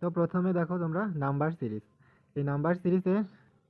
তো প্রথমে দেখো তোমরা নাম্বার সিরিজ, এই নাম্বার সিরিজে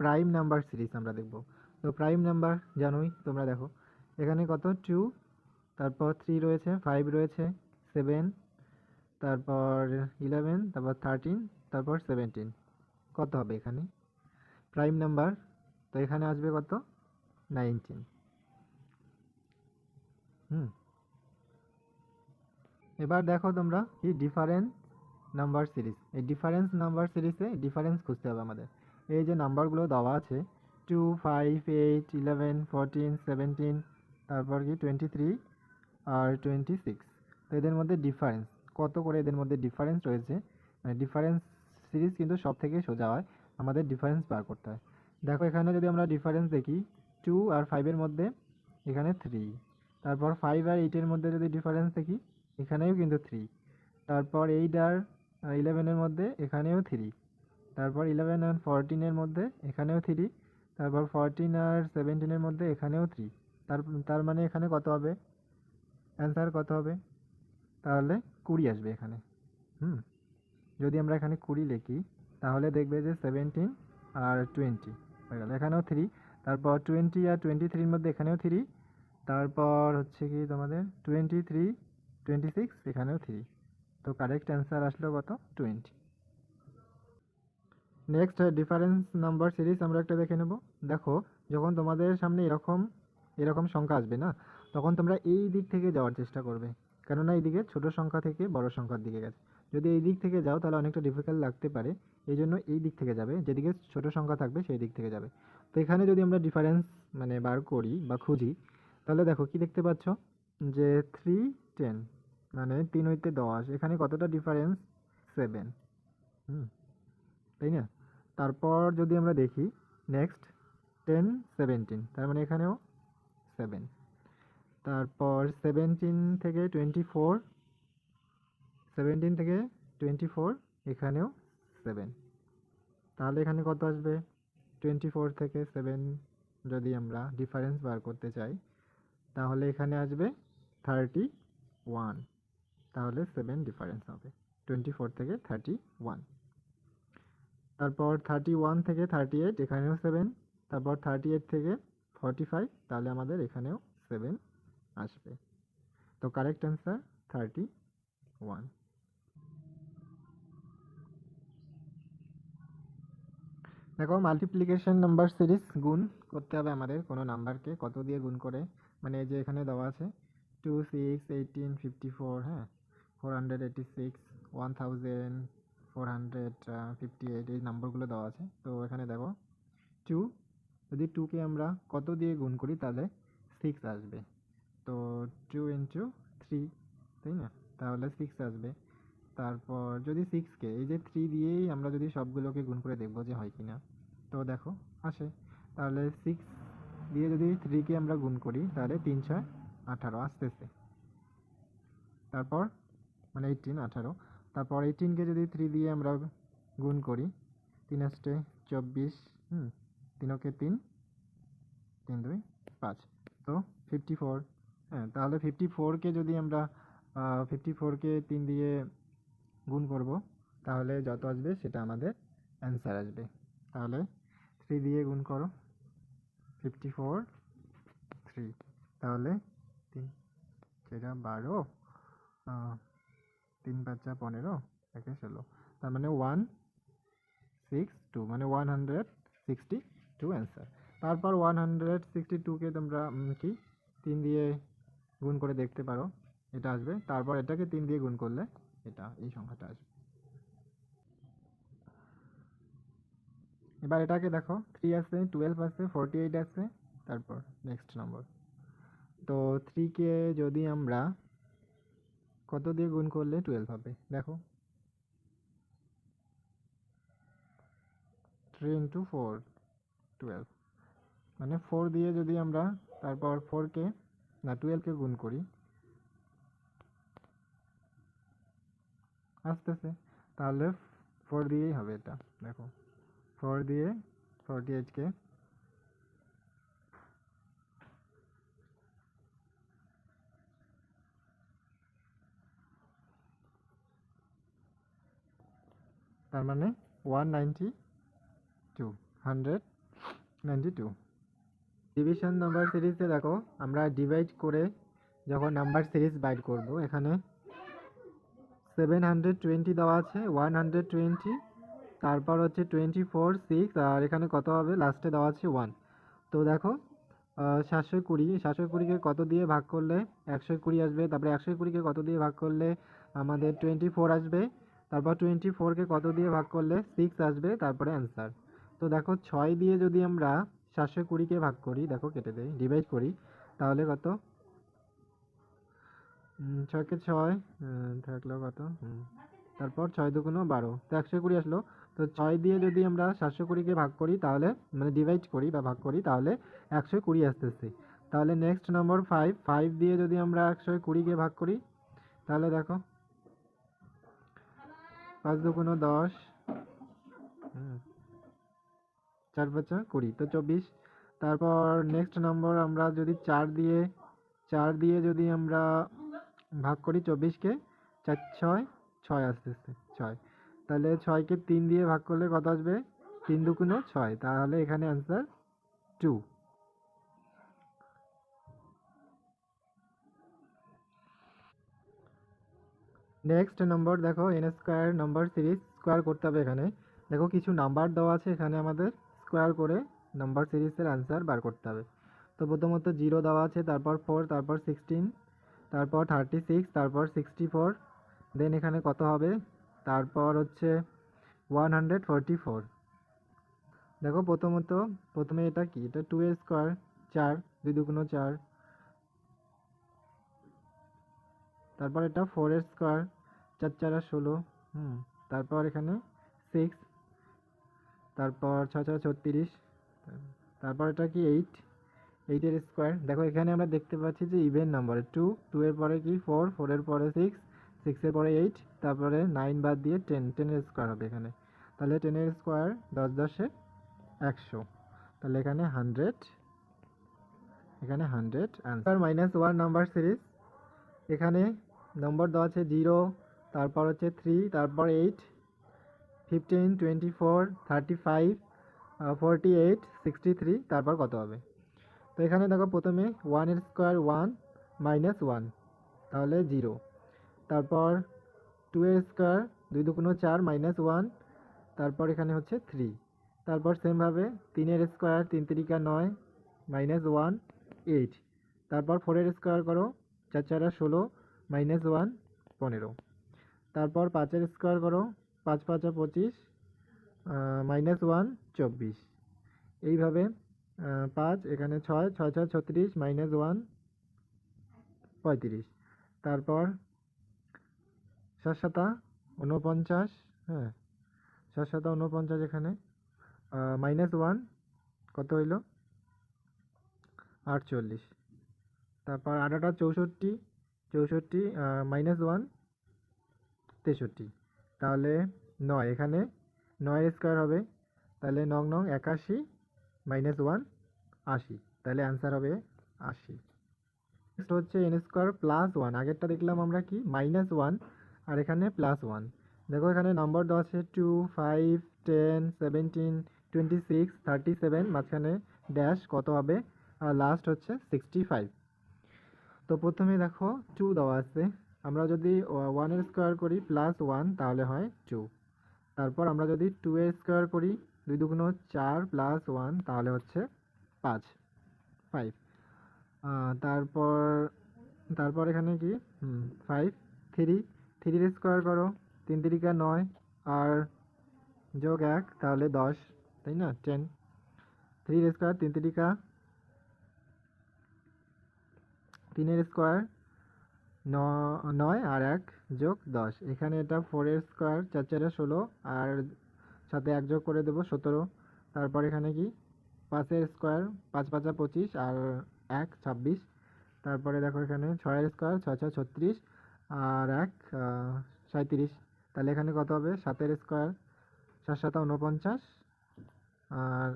প্রাইম নাম্বার সিরিজ আমরা দেখব। তো প্রাইম নাম্বার জানোই তোমরা, দেখো এখানে কত 2, তারপর 3 রয়েছে, 5 রয়েছে, 7, তারপর 11, তারপর 13, তারপর 17। কত হবে এখানে প্রাইম নাম্বার? তো এখানে আসবে কত? 19। এবার দেখো তোমরা কি ডিফারেন্স নাম্বার সিরিজ, এই ডিফারেন্স নাম্বার সিরিজে ডিফারেন্স খুঁজতে হবে আমাদের। এই যে নাম্বারগুলো দেওয়া আছে 2, 5, 8, 11, 14, 17, তারপর কি 23 আর 26, তো এদের মধ্যে ডিফারেন্স কত করে, এদের মধ্যে ডিফারেন্স রয়েছে। মানে ডিফারেন্স সিরিজ কিন্তু সব থেকে সোজা হয়, আমাদের ডিফারেন্স বার করতে হয়। দেখো এখানে যদি আমরা ডিফারেন্স দেখি 2 আর 5-এর মধ্যে এখানে 3, তারপর 5 আর 8-এর মধ্যে যদি ডিফারেন্স দেখি এখানেও কিন্তু 3, তারপর 8 আর 11-এর মধ্যে এখানেও 3, তারপর 11 আর 14-এর মধ্যে এখানেও 3, তারপর 14 আর 17-এর মধ্যে এখানেও 3। তার মানে এখানে কত হবে অ্যান্সার, কত হবে? তাহলে 20 আসবে এখানে। যদি আমরা এখানে 20 লিখি তাহলে দেখবে যে 17 আর 20 হয়ে গেল, এখানেও 3, তারপর 20 আর 23-এর মধ্যে এখানেও 3, তারপর হচ্ছে কি তোমাদের 23, 26, এখানেও 3। তো কারেক্ট অ্যান্সার আসলো কত? 20। নেক্সট ডিফারেন্স নাম্বার সিরিজ আমরা একটা দেখে নেব। দেখো যখন তোমাদের সামনে এরকম এরকম সংখ্যা আসবে না, তখন তোমরা এই দিক থেকে যাওয়ার চেষ্টা করবে, কেননা এইদিকে ছোট সংখ্যা থেকে বড় সংখ্যার দিকে গেছে। যদি এই দিক থেকে যাও তাহলে অনেকটা ডিফিকাল্ট লাগতে পারে, এই জন্য এই দিক থেকে যাবে, যেদিকে ছোট সংখ্যা থাকবে সেই দিক থেকে যাবে। তো এখানে যদি আমরা ডিফারেন্স মানে বার করি বা খুঁজি, তাহলে দেখো কি দেখতে পাচ্ছ যে 3, 10 মানে 3 হইতে 10, এখানে কতটা ডিফারেন্স? 7। তাই না? তারপর যদি আমরা দেখি নেক্সট 10, 17, তার মানে এখানেও 7। তারপর 17 থেকে 24 এখানেও 7। তাহলে এখানে কত আসবে? 24 থেকে 7 যদি আমরা ডিফারেন্স বার করতে চাই তাহলে এখানে আসবে 31, তাহলে 7 ডিফারেন্স হবে 24 থেকে 31। তারপর 31 থেকে 38 এখানেও 7, তারপর 38 থেকে 45, তাহলে আমাদের এখানেও 7 আসবে। তো কারেক্ট অ্যান্সার 31। দেখো মাল্টিপ্লিকেশন নাম্বার সিরিজ, গুণ করতে হবে আমাদের কোনো নাম্বারকে কত দিয়ে গুণ করে, মানে এই যে এখানে দেওয়া আছে 2, 6, 18, 54, হ্যাঁ 486, 1458, এই নাম্বারগুলো দেওয়া আছে। তো এখানে দেখো 2, যদি 2কে আমরা কত দিয়ে গুণ করি তাহলে 6 আসবে। তো 2 ইন্টু 3, তাই না? তাহলে 6 আসবে। তারপর যদি 6কে এই যে 3 দিয়েই আমরা যদি সবগুলোকে গুণ করে দেখবো যে হয় কি না, তো দেখো আসে। তাহলে 6 দিয়ে যদি 3কে আমরা গুণ করি তাহলে 3, 6, 18 আসতেছে। তারপর মানে 18, 18, তারপর 18কে যদি 3 দিয়ে আমরা গুণ করি 3 আসতে 24, 3 ওকে 3, 3 2 5, তো 54। হ্যাঁ তাহলে 54কে যদি আমরা 54কে 3 দিয়ে গুণ করব তাহলে যত আসবে সেটা আমাদের অ্যান্সার আসবে। তাহলে 3 দিয়ে গুণ করো 54, 3, তাহলে 3 সেটা 12, 3 5 15, 1 16, তার মানে 162, মানে 162 অ্যান্সার। তারপর 162কে তোমরা কি 3 দিয়ে গুণ করে দেখতে পারো, এটা আসবে। তারপর এটাকে 3 দিয়ে গুণ করলে এটা এই সংখ্যাটা আসবে। এবার এটাকে দেখো 3 আছে, 12 আছে, 48 আছে, তারপর নেক্সট নম্বর। তো 3কে যদি আমরা কত দিয়ে গুণ করলে 12 হবে, দেখো 3 ইন্টু 4, 12, মানে 4 দিয়ে যদি আমরা তারপর 4কে না 12কে গুণ করি আসতেছে, তাহলে 4 দিয়েই হবে এটা। দেখো 4 দিয়ে 48কে তার মানে 192, 192। ডিভিশন নাম্বার সিরিজে দেখো আমরা ডিভাইড করে যখন নাম্বার সিরিজ বাইর করব, এখানে 720 দেওয়া আছে, 120, তারপর হচ্ছে 24, 6, আর এখানে কত হবে লাস্টে দেওয়া আছে 1। তো দেখো 720কে কত দিয়ে ভাগ করলে 120 আসবে, তারপরে 120কে কত দিয়ে ভাগ করলে আমাদের 24 আসবে, তারপর 24কে কত দিয়ে ভাগ করলে 6 আসবে, তারপরে অ্যান্সার। তো দেখো 6 দিয়ে যদি আমরা 720কে ভাগ করি, দেখো কেটে দেই, ডিভাইড করি, তাহলে কত, 6কে 6 থাকলো কত, তারপর 6 দুগুণ 12, তো 120 আসলো। তো 6 দিয়ে যদি আমরা 720কে ভাগ করি, তাহলে মানে ডিভাইড করি বা ভাগ করি, তাহলে 120 আসতেছে। তাহলে নেক্সট নম্বর 5, 5 দিয়ে যদি আমরা 120কে ভাগ করি, তাহলে দেখো 5 দুগুণ 10, 4 5 20, তো 24। তারপর নেক্সট নম্বর আমরা যদি 4 দিয়ে যদি আমরা ভাগ করি 24কে, 4 6 6 আসতেছে 6, তাহলে 6কে 3 দিয়ে ভাগ করলে কত আসবে, 3 দুগুণ 6, তাহলে এখানে অ্যান্সার 2। নেক্সট নম্বর দেখো N square number series square করতে হবে। এখানে দেখো কিছু নাম্বার দেওয়া আছে, এখানে আমাদের স্কোয়ার করে নাম্বার সিরিজের অ্যান্সার বার করতে হবে। তো প্রথমত 0 দেওয়া আছে, তারপর 4, তারপর 16, তারপর 36, তারপর 64, দেন এখানে কত হবে, তারপর হচ্ছে 144। দেখো প্রথমে এটা কি, এটা 2 এর স্কোয়ার, 4, 2 দুগুণ 4, তারপর এটা 4 এর স্কোয়ার, 4 4 16, তারপর এখানে 6, তারপর 6 6 36, তারপর এটা কি 8, 8 এর স্কোয়ার। দেখো এখানে আমরা দেখতে পাচ্ছি যে ইভেন নাম্বার 2, 2 এর পরে কি 4, 4 এর পরে 6, 6 এর পরে 8, তারপরে 9 বাদ দিয়ে 10, 10 এর স্কোয়ার হবে এখানে। তাহলে 10 এর স্কোয়ার 10 10 এ 100, তাহলে এখানে 100, এখানে 100 আনসার। -1 নাম্বার সিরিজ, এখানে নম্বর দেওয়া আছে 0, তারপর হচ্ছে 3, তারপর 8, 15, 24, 35, 48, 63, তারপর কত হবে। তো এখানে দেখো প্রথমে 1 এর স্কোয়ার 1, -1, তাহলে 0, তারপর 2 এর স্কোয়ার 2 দুগুণ 4, -1, তারপর এখানে হচ্ছে 3, তারপর সেমভাবে 3 এর স্কোয়ার 3 তিরিকা 9, -1, 8, তারপর 4 এর স্কোয়ার করো 4 4 16, -1, 15, তারপর 5 এর স্কোয়ার করো 5 5 25, -1, 24, এইভাবে 5, এখানে 6 6 6 36, -1, 35, তারপর 7 7 49, হ্যাঁ 7 7 49, এখানে -1 কত হইল 48, তারপর 8 8 64, 64, -1, 63, তাহলে 9, এখানে 9 এর স্কোয়ার হবে, তাহলে 9 9 81, -1, 80, তাহলে অ্যান্সার হবে 80। নেক্সট হচ্ছে এন স্কোয়ার প্লাস 1, আগেরটা দেখলাম আমরা কি -1, আর এখানে +1। দেখো এখানে নাম্বার দেওয়া আছে 2, 5, 10, 17, 26, 37, মাঝখানে ড্যাশ কত হবে, আর লাস্ট হচ্ছে 65। তো প্রথমে দেখো 2 দেওয়া আছে, আমরা যদি 1 এর স্কোয়ার করি +1, তাহলে হয় 2, তারপর আমরা যদি 2 এর স্কোয়ার করি 2 দুগুণ 4, +1, তাহলে হচ্ছে 5, 5, তারপর তারপর এখানে কি 5, 3, 3 এর স্কোয়ার করো 3 তিরিকা 9, আর যোগ 1, তাহলে 10, তাই না, 10, 3 এর স্কোয়ার 3 তিরিকা 3 এর স্কোয়ার 9, আর 1 যোগ 10, এখানে এটা 4 এর স্কোয়ার 4 4 16, আর সাথে 1 যোগ করে দেবো 17, তারপর এখানে কি 5 এর স্কোয়ার 5 5 25, আর 1 26, তারপরে দেখো এখানে 6 এর স্কোয়ার 6 6 36, আর 1 37, তাহলে এখানে কত হবে 7 এর স্কোয়ার 7 7 49, আর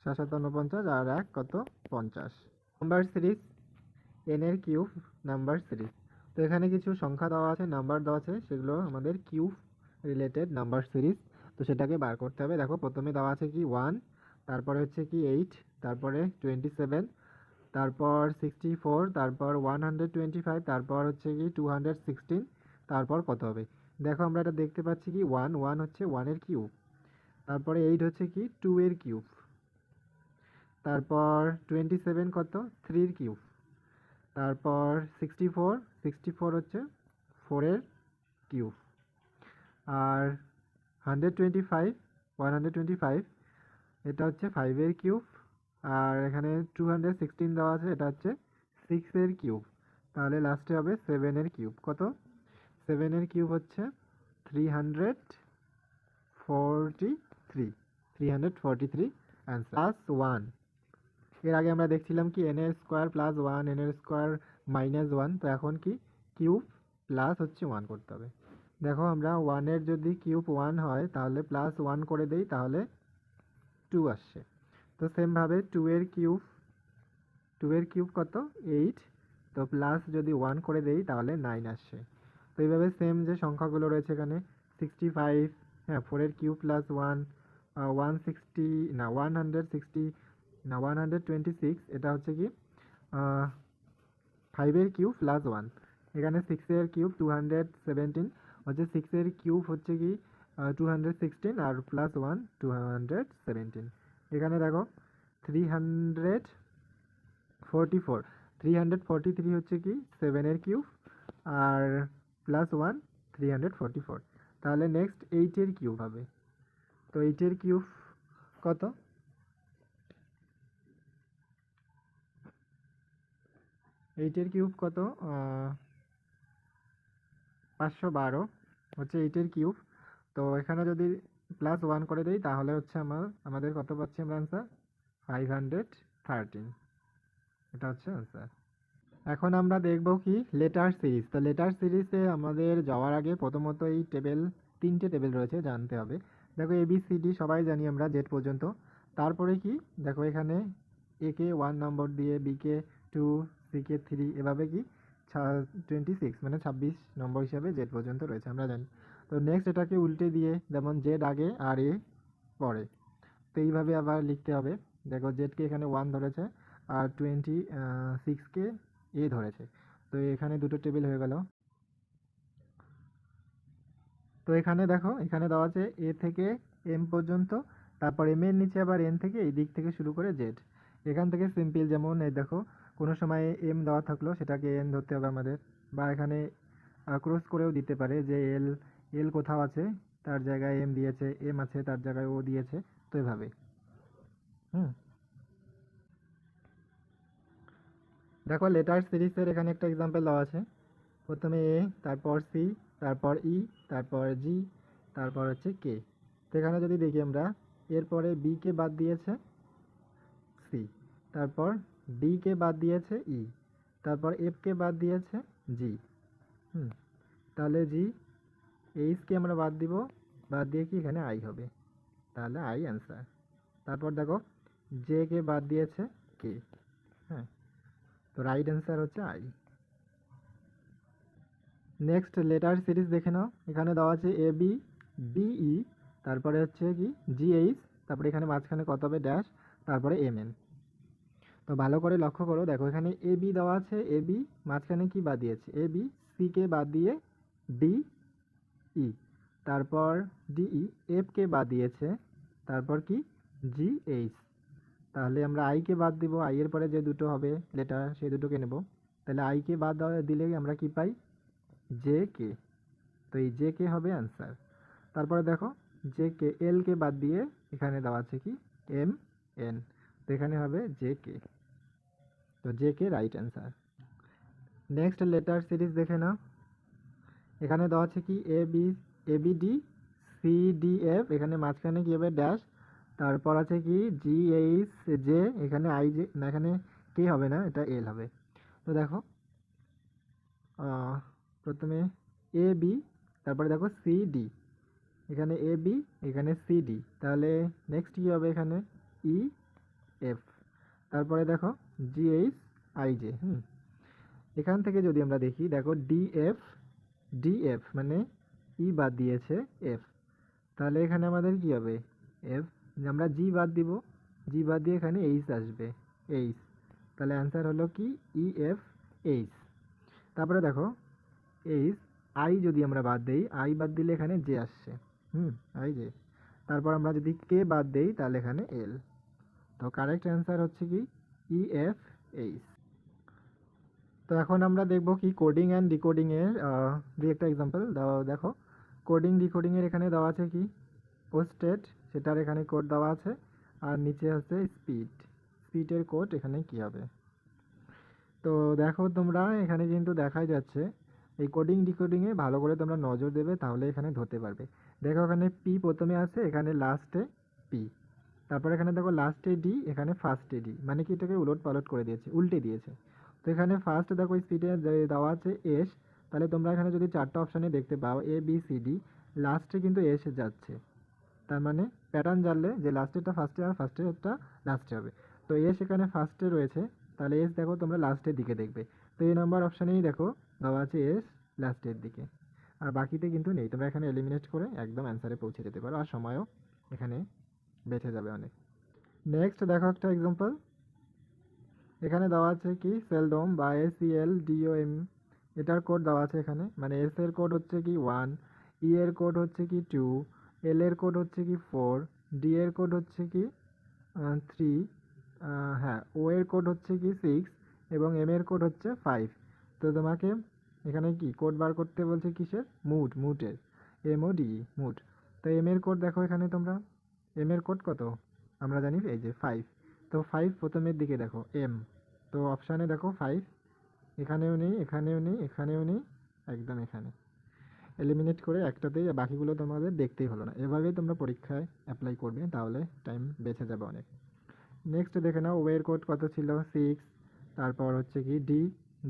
7 7 49, আর 1 কত 50। নাম্বার সিরিজ এন এর কিউব নাম্বার সিরিজ, তো এখানে কিছু সংখ্যা দেওয়া আছে, নাম্বার দেওয়া আছে, সেগুলো আমাদের কিউব রিলেটেড নাম্বার সিরিজ, তো সেটাকে বার করতে হবে। দেখো প্রথমে দেওয়া আছে কি 1, তারপরে হচ্ছে কি 8, তারপরে 27, তারপর 64, তারপর 125, তারপর হচ্ছে কি 216, তারপর কত হবে? দেখো আমরা এটা দেখতে পাচ্ছি কি 1 হচ্ছে 1 এর কিউব, তারপরে 8 হচ্ছে কি 2 এর কিউব, তারপর 27 কত 3 এর কিউব, তারপর 64 হচ্ছে 4 এর কিউব, আর 125 এটা হচ্ছে 5 এর কিউব, আর এখানে 216 দেওয়া আছে, এটা হচ্ছে 6 এর কিউব। তাহলে লাস্টে হবে 7 এর কিউব। কত? 7 এর কিউব হচ্ছে 343 অ্যান্সার। প্লাস 1, এর আগে আমরা দেখছিলাম কি এন এর স্কোয়ার প্লাস 1, এন এর স্কোয়ার -1, তো এখন কি কিউব প্লাস হচ্ছে 1 করতে হবে। দেখো আমরা 1 এর যদি কিউব 1 হয় তাহলে প্লাস 1 করে দেই, তাহলে 2 আসছে। তো সেমভাবে 2 এর কিউব কত 8, তো প্লাস যদি 1 করে দেই তাহলে 9 আসছে। তো এইভাবে সেম যে সংখ্যাগুলো রয়েছে এখানে 65, হ্যাঁ 4 এর কিউব প্লাস 1, 160 না 160 না 126, এটা হচ্ছে কি 5 এর কিউব প্লাস 1, এখানে 6 এর কিউব 217 হচ্ছে 6 এর কিউব হচ্ছে কি 216, আর প্লাস 1 217। এখানে দেখো 343 হচ্ছে কি 7 এর কিউব, আর প্লাস 1 344। তাহলে নেক্সট 8 এর কিউব হবে। তো 8 এর কিউব কত? 8 এর কিউব কত? 512 হচ্ছে 8 এর কিউব। তো এখানে যদি প্লাস 1 করে দেই তাহলে হচ্ছে আমাদের কত পাচ্ছি আমরা অ্যান্সার? 513। এটা হচ্ছে অ্যান্সার। এখন আমরা দেখব কি লেটার সিরিজ। তো লেটার সিরিজে আমাদের যাওয়ার আগে প্রথমত এই তিনটে টেবিল রয়েছে, জানতে হবে। দেখো ABCD সবাই জানি আমরা জেড পর্যন্ত। তারপরে কি দেখো এখানে A কে 1 নম্বর দিয়ে, B কে 2, C কে 3, এভাবে কি 26 মানে 26 নম্বর হিসাবে জেড পর্যন্ত রয়েছে আমরা জানি। তো নেক্সট এটাকে উল্টে দিয়ে যেমন জেড আগে আর এ পরে, তো এইভাবে আবার লিখতে হবে। দেখো জেডকে এখানে 1 ধরেছে আর 26কে এ ধরেছে, তো এখানে দুটো টেবিল হয়ে গেল। তো এখানে দেখো এখানে দেওয়া আছে এ থেকে এম পর্যন্ত, তারপর এম এর নিচে আবার এন থেকে এই দিক থেকে শুরু করে জেড। এখান থেকে সিম্পল, যেমন এই দেখো কোনো সময় এম দেওয়া থাকলো সেটাকে এন ধরতে হবে আমাদের, বা এখানে ক্রস করেও দিতে পারে যে এল এল কোথাও আছে তার জায়গায় এম দিয়েছে, এম আছে তার জায়গায় ও দিয়েছে, তো এভাবে। হুম, দেখো লেটার সিরিজের এখানে একটা এক্সাম্পল দেওয়া আছে। প্রথমে এ, তারপর সি, তারপর ই, তারপর জি, তারপর হচ্ছে কে। তো এখানে যদি দেখি আমরা, এরপরে বি কে বাদ দিয়েছে সি, তারপর ডি কে বাদ দিয়েছে ই, তারপর এফ কে বাদ দিয়েছে জি। হুম, তাহলে জি, এইচ কে আমরা বাদ দিব, বাদ দিয়ে কি এখানে আই হবে, তাহলে আই অ্যান্সার। তারপর দেখো জে কে বাদ দিয়েছে কে, হ্যাঁ, তো রাইট অ্যান্সার হচ্ছে আই। নেক্সট লেটার সিরিজ দেখে নাও। এখানে দেওয়া আছে এ বি, ডিই, তারপরে হচ্ছে কি জিএইচ, তারপরে এখানে মাঝখানে কত হবে ড্যাশ, তারপরে এমএন। তো ভালো করে লক্ষ্য করো, দেখো এখানে এ বি দেওয়া আছে, এ বি মাঝখানে কি বাদ দিয়েছে, এ বি, সি কে বাদ দিয়ে ডি ই, তারপর ডিই, এফ কে বাদ দিয়েছে, তারপর কি জি এইচ। তাহলে আমরা আই কে বাদ দিব, আই এর পরে যে দুটো হবে লেটার সেই দুটোকে নেব। তাহলে আই কে বাদ দিলে আমরা কি পাই, জে কে। তো এই জে কে হবে অ্যান্সার। তারপরে দেখো জে কে, এল কে বাদ দিয়ে এখানে দেওয়া আছে কি এম এন, তো এখানে হবে জে কে। তো J K right answer. Next letter series দেখে নাও। এখানে দেওয়া আছে কি A B D, C D F, এখানে মাঝখানে কি হবে ড্যাশ, তারপর আছে কি জি এইচ জে, এখানে আই জে না, এখানে কে হবে না, এটা এল হবে। তো দেখো প্রথমে এ বি, তারপরে দেখো সি ডি, এখানে এ বি, এখানে সি ডি, তাহলে নেক্সট কী হবে এখানে ই এফ, তারপরে দেখো জি এইচ আই জে। এখান থেকে যদি আমরা দেখি, দেখো ডি এফ মানে ই বাদ দিয়েছে এফ, তাহলে এখানে আমাদের কি হবে এফ, আমরা জি বাদ দিব, জি বাদ দিয়ে এখানে এইচ আসবে, এইচ, তাহলে অ্যান্সার হলো কি ই এফ এইচ। তারপরে দেখো এইচ, আই যদি আমরা বাদ দেই, আই বাদ দিলে এখানে জে আসছে, আই জে, তারপর আমরা যদি কে বাদ দেই তাহলে এখানে এল। তো কারেক্ট অ্যান্সার হচ্ছে কি ই এফ এইচ। তো এখন আমরা দেখব কি কোডিং অ্যান্ড ডিকোডিং এর দুই একটা এক্সাম্পল দেখো। কোডিং ডিকোডিং এর এখানে দেওয়া আছে কি ও স্টেট, সেটার এখানে কোড দেওয়া আছে, আর নিচে হচ্ছে স্পিড, স্পিডের কোড এখানে কি হবে। তো দেখো তোমরা এখানে কিন্তু দেখাই যাচ্ছে এই কোডিং ডিকোডিংয়ে ভালো করে তোমরা নজর দেবে, তাহলে এখানে ধরতে পারবে। দেখো এখানে পি প্রথমে আছে, এখানে লাস্টে পি, তারপর এখানে দেখো লাস্টে ডি, এখানে ফার্স্টে ডি, মানে কি এটাকে উলট পালট করে দিয়েছে, উল্টে দিয়েছে। তো এখানে ফার্স্ট দেখো স্পিডে দেওয়া আছে এস, তাহলে তোমরা এখানে যদি চারটা অপশানে দেখতে পাও এ বি সি ডি, লাস্টে কিন্তু এস যাচ্ছে, তার মানে প্যাটার্ন জানলে যে লাস্টেরটা ফার্স্টে আর ফার্স্টেরটা লাস্টে হবে। তো এস এখানে ফার্স্টে রয়েছে, তাহলে এস দেখো তোমরা লাস্টের দিকে দেখবে। তো এই নাম্বার অপশানেই দেখো দেওয়া আছে এস লাস্টের দিকে, আর বাকিতে কিন্তু নেই। তোমরা এখানে এলিমিনেট করে একদম অ্যান্সারে পৌঁছে যেতে পারো, আর সময়ও এখানে বেঁচে যাবে অনেক। নেক্সট দেখো একটা এক্সাম্পল, এখানে দেওয়া আছে কি সেলডম বা SELDOM, এটার কোড দেওয়া আছে এখানে, মানে এস এর কোড হচ্ছে কি 1, ই এর কোড হচ্ছে কি 2, এল এর কোড হচ্ছে কি 4, ডি এর কোড হচ্ছে কি 3, হ্যাঁ ও এর কোড হচ্ছে কি 6, এবং এম এর কোড হচ্ছে 5। তো তোমাকে এখানে কি কোড বার করতে বলছে কিসের, মুটের, MODE, মুট। তো এম এর কোড দেখো এখানে তোমরা, এম এর কোড কত আমরা জানি এই যে 5, তো 5 প্রথমের দিকে দেখো এম, তো অপশানে দেখো 5, এখানেও নেই, এখানেও নেই, এখানেও নেই, একদম এখানে এলিমিনেট করে একটাতেই, বাকিগুলো তোমাদের দেখতেই হলো না। এভাবেই তোমরা পরীক্ষায় অ্যাপ্লাই করবে, তাহলে টাইম বেঁচে যাবে অনেক। নেক্সট দেখে নাও ও এর কোড কত ছিল 6, তারপর হচ্ছে কি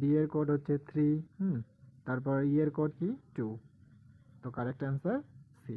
ডি এর কোড হচ্ছে 3, তারপর ই এর কোড কি 2। তো কারেক্ট অ্যান্সার সি।